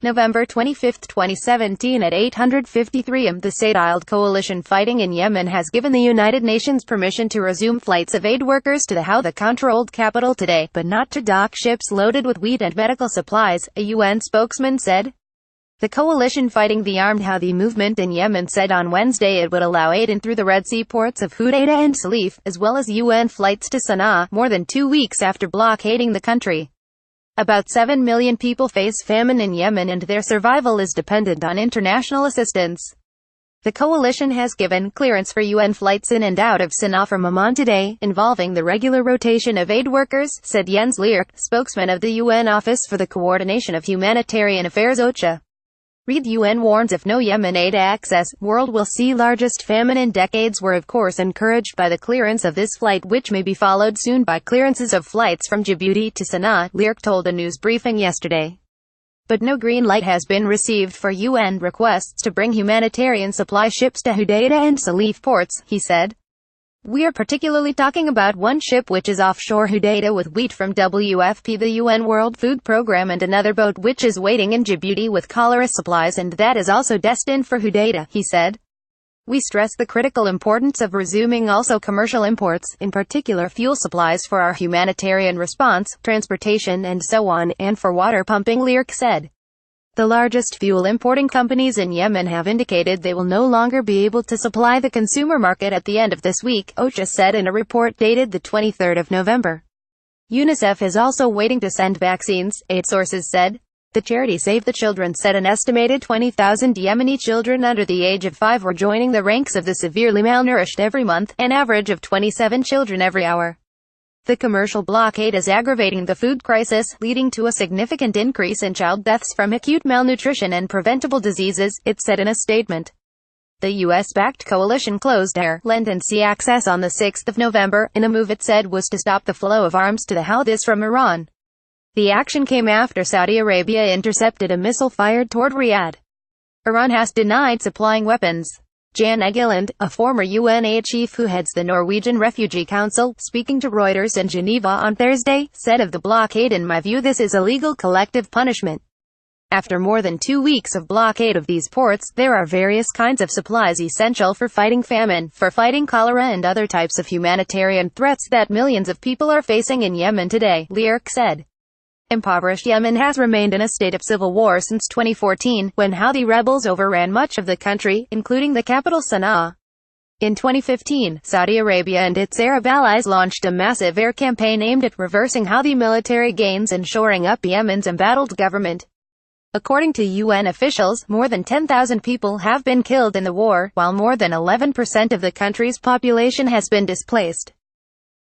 November 25, 2017 at 8:53 am. The Saudiled coalition fighting in Yemen has given the United Nations permission to resume flights of aid workers to the Houthi-controlled capital today, but not to dock ships loaded with wheat and medical supplies, a UN spokesman said. The coalition fighting the armed Houthi movement in Yemen said on Wednesday it would allow aid in through the Red Sea ports of Hudaydah and Salif, as well as UN flights to Sana'a, more than 2 weeks after blockading the country. About 7 million people face famine in Yemen and their survival is dependent on international assistance. The coalition has given clearance for UN flights in and out of Sana'a from Amman today, involving the regular rotation of aid workers, said Jens Leerk, spokesman of the UN Office for the Coordination of Humanitarian Affairs OCHA. Read UN warns if no Yemen aid access, world will see largest famine in decades. We're of course encouraged by the clearance of this flight, which may be followed soon by clearances of flights from Djibouti to Sana'a, Leerk told a news briefing yesterday. But no green light has been received for UN requests to bring humanitarian supply ships to Hudaydah and Salif ports, he said. We are particularly talking about one ship which is offshore Hudaydah with wheat from WFP, the UN World Food Programme, and another boat which is waiting in Djibouti with cholera supplies, and that is also destined for Hudaydah, he said. We stress the critical importance of resuming also commercial imports, in particular fuel supplies for our humanitarian response, transportation and so on, and for water pumping, Leerk said. The largest fuel importing companies in Yemen have indicated they will no longer be able to supply the consumer market at the end of this week, OCHA said in a report dated the 23rd of November. UNICEF is also waiting to send vaccines, aid sources said. The charity Save the Children said an estimated 20,000 Yemeni children under the age of 5 were joining the ranks of the severely malnourished every month, an average of 27 children every hour. The commercial blockade is aggravating the food crisis, leading to a significant increase in child deaths from acute malnutrition and preventable diseases, it said in a statement. The U.S.-backed coalition closed air, land and sea access on the 6th of November, in a move it said was to stop the flow of arms to the Houthis from Iran. The action came after Saudi Arabia intercepted a missile fired toward Riyadh. Iran has denied supplying weapons. Jan Egeland, a former UN aid chief who heads the Norwegian Refugee Council, speaking to Reuters in Geneva on Thursday, said of the blockade, in my view this is a legal collective punishment. After more than 2 weeks of blockade of these ports, there are various kinds of supplies essential for fighting famine, for fighting cholera and other types of humanitarian threats that millions of people are facing in Yemen today, Leerk said. Impoverished Yemen has remained in a state of civil war since 2014, when Houthi rebels overran much of the country, including the capital Sana'a. In 2015, Saudi Arabia and its Arab allies launched a massive air campaign aimed at reversing Houthi military gains and shoring up Yemen's embattled government. According to UN officials, more than 10,000 people have been killed in the war, while more than 11% of the country's population has been displaced.